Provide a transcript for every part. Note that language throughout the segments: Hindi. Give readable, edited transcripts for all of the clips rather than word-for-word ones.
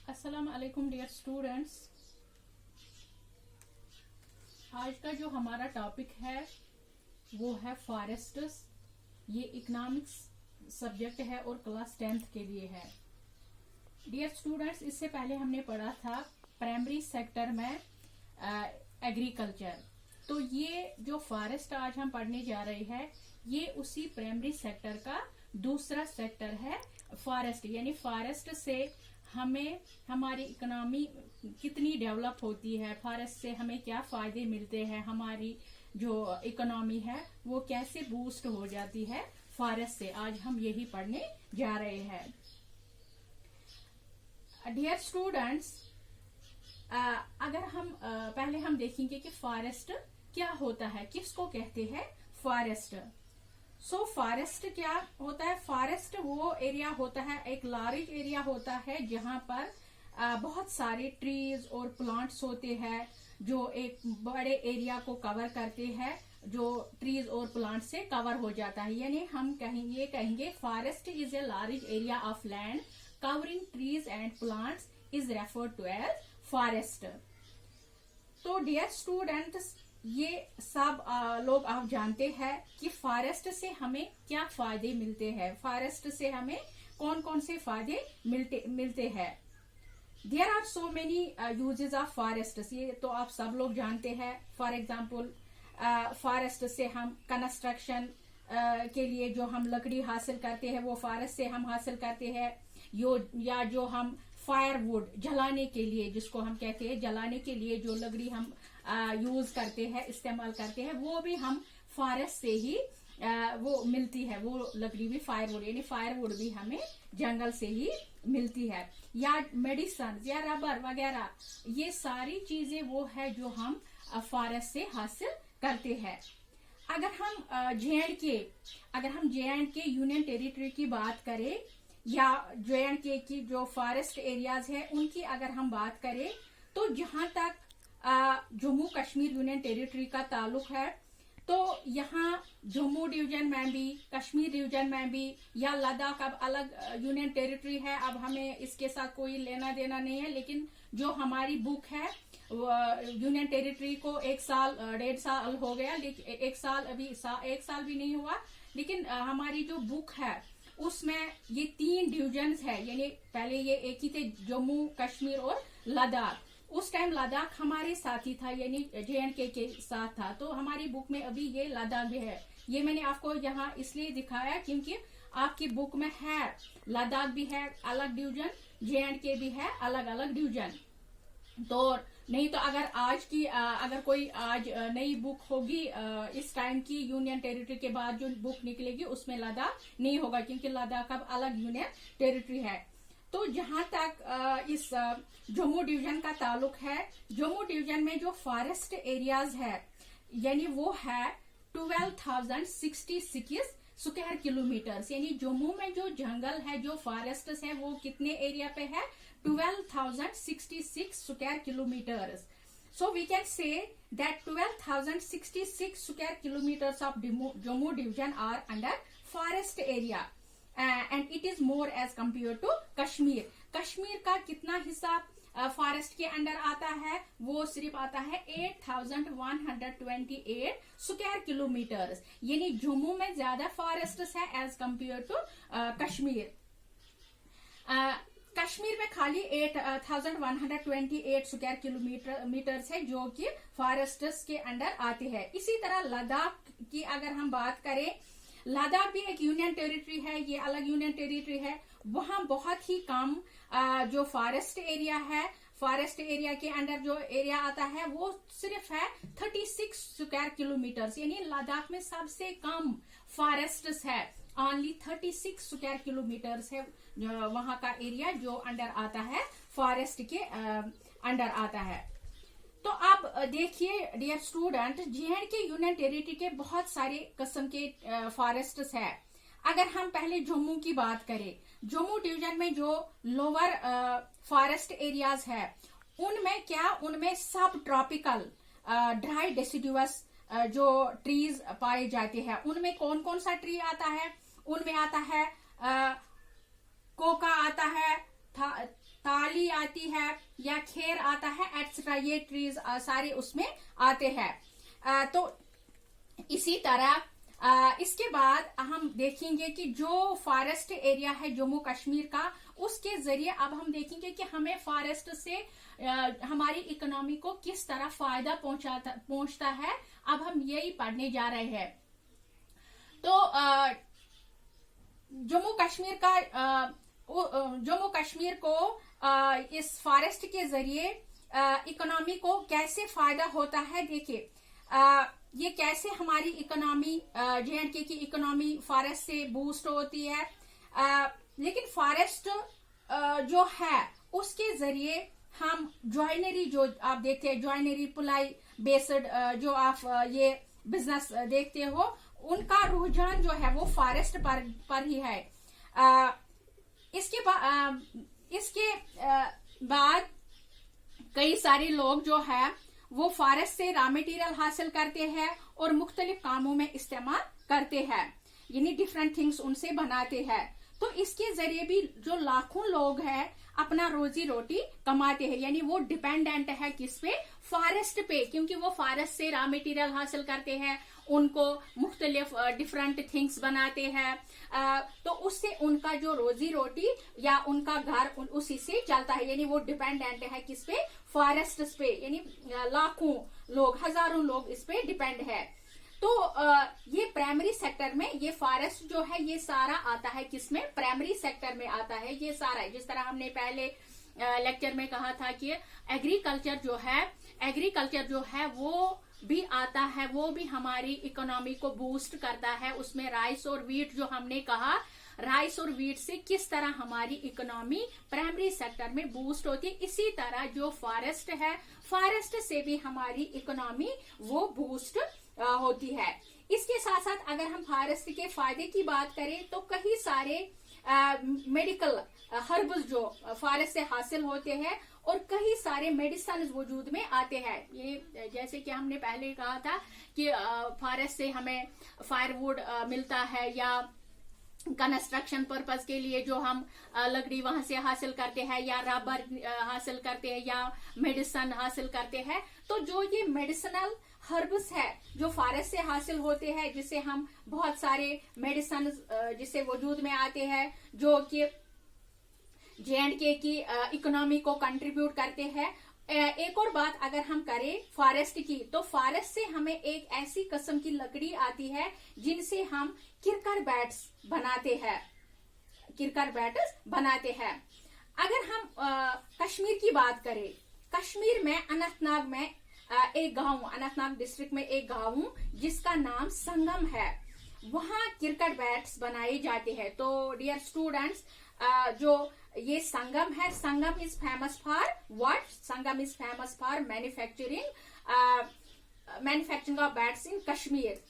अस्सलाम वालेकुम डियर स्टूडेंट्स। आज का जो हमारा टॉपिक है वो है फॉरेस्ट्स। ये इकोनॉमिक्स सब्जेक्ट है और क्लास 10th के लिए है। डियर स्टूडेंट्स, इससे पहले हमने पढ़ा था प्राइमरी सेक्टर में एग्रीकल्चर। तो ये जो फॉरेस्ट आज हम पढ़ने जा रहे हैं ये उसी प्राइमरी सेक्टर का दूसरा सेक्टर है फॉरेस्ट। यानी फॉरेस्ट से हमें हमारी इकोनॉमी कितनी डेवलप होती है, फॉरेस्ट से हमें क्या फायदे मिलते हैं, हमारी जो इकोनॉमी है वो कैसे बूस्ट हो जाती है फॉरेस्ट से। आज हम यही पढ़ने जा रहे हैं। डियर स्टूडेंट्स, अगर हम पहले हम देखेंगे कि फॉरेस्ट क्या होता है, किसको कहते हैं फॉरेस्ट। सो फॉरेस्ट क्या होता है? फॉरेस्ट वो एरिया होता है, एक लार्ज एरिया होता है जहां पर बहुत सारे ट्रीज और प्लांट्स होते हैं जो एक बड़े एरिया को कवर करते हैं, जो ट्रीज और प्लांट से कवर हो जाता है। यानी हम कहेंगे forest is a large area of land covering trees and plants is referred to as forest. तो डियर स्टूडेंट्स, ये सब लोग आप जानते हैं कि फॉरेस्ट से हमें क्या फायदे मिलते हैं, फॉरेस्ट से हमें कौन कौन से फायदे मिलते हैं। There are so many uses of forest, ये तो आप सब लोग जानते हैं। फॉर एग्जाम्पल, फॉरेस्ट से हम कंस्ट्रक्शन के लिए जो हम लकड़ी हासिल करते हैं वो फॉरेस्ट से हम हासिल करते हैं। या जो हम फायरवुड जलाने के लिए, जिसको हम कहते हैं जलाने के लिए जो लकड़ी हम यूज करते हैं, इस्तेमाल करते हैं, वो भी हम फॉरेस्ट से ही वो मिलती है। वो लकड़ी भी फायरवुड, यानी फायरवुड भी हमें जंगल से ही मिलती है। या मेडिसन या रबर वगैरह, ये सारी चीजें वो है जो हम फॉरेस्ट से हासिल करते हैं। अगर हम जे.एंड.के यूनियन टेरिटरी की बात करें या जे.एंड.के की जो फॉरेस्ट एरियाज है उनकी अगर हम बात करें, तो जहां तक जम्मू कश्मीर यूनियन टेरिटरी का ताल्लुक है, तो यहाँ जम्मू डिवीजन में भी, कश्मीर डिवीजन में भी, या लद्दाख अब अलग यूनियन टेरिटरी है, अब हमें इसके साथ कोई लेना देना नहीं है। लेकिन जो हमारी बुक है यूनियन टेरिटरी को 1 साल 1.5 साल हो गया, लेकिन 1 साल अभी 1 साल भी नहीं हुआ, लेकिन हमारी जो बुक है उसमें ये 3 डिवीजन्स है। यानी पहले ये एक ही थे, जम्मू कश्मीर और लद्दाख। उस टाइम लद्दाख हमारे साथ ही था, यानी जे.एंड.के के साथ था। तो हमारी बुक में अभी ये लद्दाख भी है। ये मैंने आपको यहाँ इसलिए दिखाया क्योंकि आपकी बुक में है लद्दाख भी है अलग डिवीजन, जे.एंड.के भी है अलग अलग डिवीजन। तो नहीं तो अगर कोई आज नई बुक होगी इस टाइम की यूनियन टेरिटरी के बाद जो बुक निकलेगी उसमें लद्दाख नहीं होगा, क्योंकि लद्दाख अब अलग यूनियन टेरिटरी है। तो जहां तक इस जम्मू डिवीजन का ताल्लुक है, जम्मू डिवीजन में जो फॉरेस्ट एरियाज है यानी वो है 12,066 स्क्वायर किलोमीटर। यानी जम्मू में जो जंगल है, जो फॉरेस्ट है, वो कितने एरिया पे है? 12,066 square kilometre. So we can say that 12,066 square kilometers of Jammu division are under forest area, and it is more as compared to Kashmir. Kashmir का कितना हिस्सा फॉरेस्ट के अंडर आता है? वो सिर्फ आता है 8,128 स्क्वायर किलोमीटर। यानी जम्मू में ज्यादा फॉरेस्ट है as compare to Kashmir. Kashmir में खाली 8,128 स्क्वायर किलोमीटर है जो कि फॉरेस्ट्स के अंडर आते हैं। इसी तरह लद्दाख की अगर हम बात करें, लद्दाख भी एक यूनियन टेरिटरी है, ये अलग यूनियन टेरिटरी है। वहां बहुत ही कम जो फॉरेस्ट एरिया है, फॉरेस्ट एरिया के अंडर जो एरिया आता है वो सिर्फ है 36 स्क्वायर किलोमीटर। यानी लद्दाख में सबसे कम फॉरेस्ट है, ओनली 36 स्क्वायर किलोमीटर है वहां का एरिया जो अंडर आता है, फॉरेस्ट के अंडर आता है। तो आप देखिए dear student, J and K union territory के बहुत सारे किस्म के फॉरेस्ट्स है। अगर हम पहले जम्मू की बात करें, जम्मू डिवीजन में जो लोअर फॉरेस्ट एरियाज है उनमें सब ट्रॉपिकल ड्राई डेसिडुअस जो ट्रीज पाए जाते हैं। उनमें कौन कौन सा ट्री आता है? उनमें आता है कोका आता है, ताली आती है या खेर आता है, एटसेट्रा, ये ट्रीज सारे उसमें आते हैं। तो इसी तरह इसके बाद हम देखेंगे कि जो फॉरेस्ट एरिया है जम्मू कश्मीर का, उसके जरिए अब हम देखेंगे कि हमें फॉरेस्ट से हमारी इकोनॉमी को किस तरह फायदा पहुंचता है। अब हम यही पढ़ने जा रहे हैं। तो जम्मू कश्मीर को इस फॉरेस्ट के जरिए इकोनॉमी को कैसे फायदा होता है। देखिए ये कैसे हमारी इकोनॉमी, J&K की इकोनॉमी फॉरेस्ट से बूस्ट होती है। लेकिन फॉरेस्ट जो है उसके जरिए हम जॉइनरी, जो आप देखते हैं जॉइनरी पुलाई बेस्ड जो आप ये बिजनेस देखते हो, उनका रुझान जो है वो फॉरेस्ट पर ही है। इसके बाद कई सारे लोग जो है वो फॉरेस्ट से रॉ मटेरियल हासिल करते हैं और मुख्तलिफ कामों में इस्तेमाल करते हैं, यानी डिफरेंट थिंग्स उनसे बनाते हैं। तो इसके जरिए भी जो लाखों लोग हैं अपना रोजी रोटी कमाते हैं, यानी वो डिपेंडेंट है किस पे, फॉरेस्ट पे, क्योंकि वो फॉरेस्ट से रॉ मटेरियल हासिल करते हैं, उनको मुख्तलिफ डिफरेंट थिंग्स बनाते हैं। तो उससे उनका जो रोजी रोटी या उनका घर उसी से चलता है, यानी वो डिपेंडेंट है किस पे, फॉरेस्ट पे, यानी लाखों लोग, हजारों लोग इस पे डिपेंड है। तो ये प्राइमरी सेक्टर में ये फॉरेस्ट जो है ये सारा आता है किसमें, प्राइमरी सेक्टर में आता है ये सारा। जिस तरह हमने पहले लेक्चर में कहा था कि एग्रीकल्चर जो है वो भी आता है, वो भी हमारी इकोनॉमी को बूस्ट करता है। उसमें राइस और व्हीट, जो हमने कहा राइस और व्हीट से किस तरह हमारी इकोनॉमी प्राइमरी सेक्टर में बूस्ट होती है, इसी तरह जो फॉरेस्ट है, फॉरेस्ट से भी हमारी इकोनॉमी वो बूस्ट होती है। इसके साथ साथ अगर हम फॉरेस्ट के फायदे की बात करें तो कई सारे मेडिकल हर्ब्स जो फॉरेस्ट से हासिल होते हैं और कई सारे मेडिसिन वजूद में आते हैं। ये जैसे कि हमने पहले कहा था कि फॉरेस्ट से हमें फायरवुड मिलता है, या कंस्ट्रक्शन पर्पस के लिए जो हम लकड़ी वहां से हासिल करते हैं, या रबर हासिल करते हैं, या मेडिसिन हासिल करते हैं। तो जो ये मेडिसिनल हर्ब्स है जो फॉरेस्ट से हासिल होते हैं, जिससे हम बहुत सारे मेडिसिन जिससे वजूद में आते हैं, जो कि J&K की इकोनॉमी को कंट्रीब्यूट करते हैं। एक और बात अगर हम करें फॉरेस्ट की, तो फॉरेस्ट से हमें एक ऐसी किस्म की लकड़ी आती है जिनसे हम किरकर बैट्स बनाते हैं। अगर हम कश्मीर की बात करें, कश्मीर में अनंतनाग में एक गांव, अनंतनाग डिस्ट्रिक्ट में एक गांव जिसका नाम संगम है, वहां क्रिकेट बैट्स बनाए जाते हैं। तो डियर स्टूडेंट्स, जो ये संगम है, Sangam is famous for what? Sangam is famous for manufacturing of bats in Kashmir.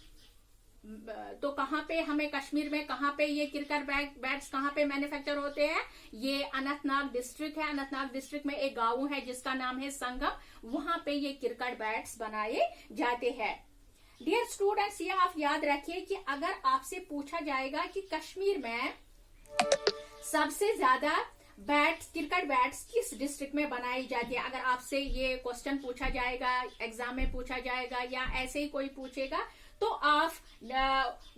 तो कहाँ पे हमें कश्मीर में कहाँ पे ये क्रिकेट बैट्स कहाँ पे मैन्युफैक्चर होते हैं? ये अनंतनाग डिस्ट्रिक्ट है। अनंतनाग डिस्ट्रिक्ट में एक गांव है जिसका नाम है संगम, वहां पे ये क्रिकेट बैट्स बनाए जाते हैं। डियर स्टूडेंट्स, ये आप याद रखिए कि अगर आपसे पूछा जाएगा कि कश्मीर में सबसे ज्यादा क्रिकेट बैट्स किस डिस्ट्रिक्ट में बनाई जाती है, अगर आपसे ये क्वेश्चन पूछा जाएगा, एग्जाम में पूछा जाएगा या ऐसे ही कोई पूछेगा, तो आप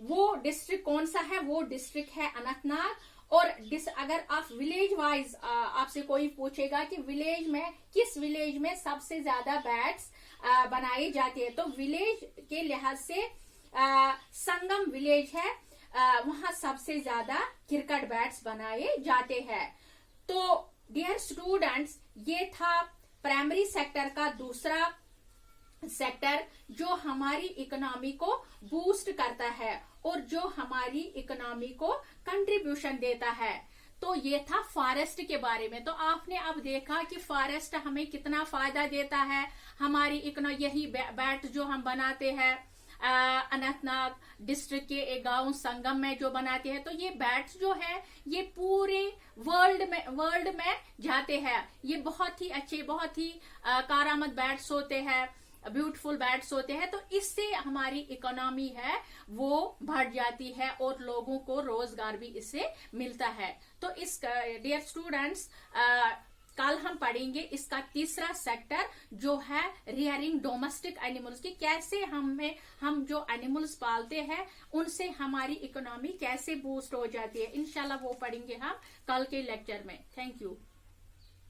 वो डिस्ट्रिक्ट कौन सा है, वो डिस्ट्रिक्ट है अनंतनाग। और अगर आप विलेज वाइज आपसे कोई पूछेगा कि किस विलेज में सबसे ज्यादा बैट्स बनाए जाते हैं, तो विलेज के लिहाज से संगम विलेज है, वहां सबसे ज्यादा क्रिकेट बैट्स बनाए जाते हैं। तो डियर स्टूडेंट्स, ये था प्राइमरी सेक्टर का दूसरा सेक्टर जो हमारी इकोनॉमी को बूस्ट करता है और जो हमारी इकोनॉमी को कंट्रीब्यूशन देता है। तो ये था फॉरेस्ट के बारे में। तो आपने अब देखा कि फॉरेस्ट हमें कितना फायदा देता है हमारी इकोनॉमी। यही बैट जो हम बनाते हैं अनंतनाग डिस्ट्रिक्ट के एक गांव संगम में जो बनाते हैं, तो ये बैट्स जो है ये पूरे वर्ल्ड में जाते हैं। ये बहुत ही अच्छे, बहुत ही कारामद बैट्स होते हैं, ब्यूटीफुल बैट्स होते हैं। तो इससे हमारी इकोनॉमी है वो बढ़ जाती है और लोगों को रोजगार भी इससे मिलता है। तो इस डियर स्टूडेंट्स, कल हम पढ़ेंगे इसका तीसरा सेक्टर जो है रियरिंग डोमेस्टिक एनिमल्स की, कैसे हम जो एनिमल्स पालते हैं उनसे हमारी इकोनॉमी कैसे बूस्ट हो जाती है। इंशाल्लाह वो पढ़ेंगे हम कल के लेक्चर में। Thank you.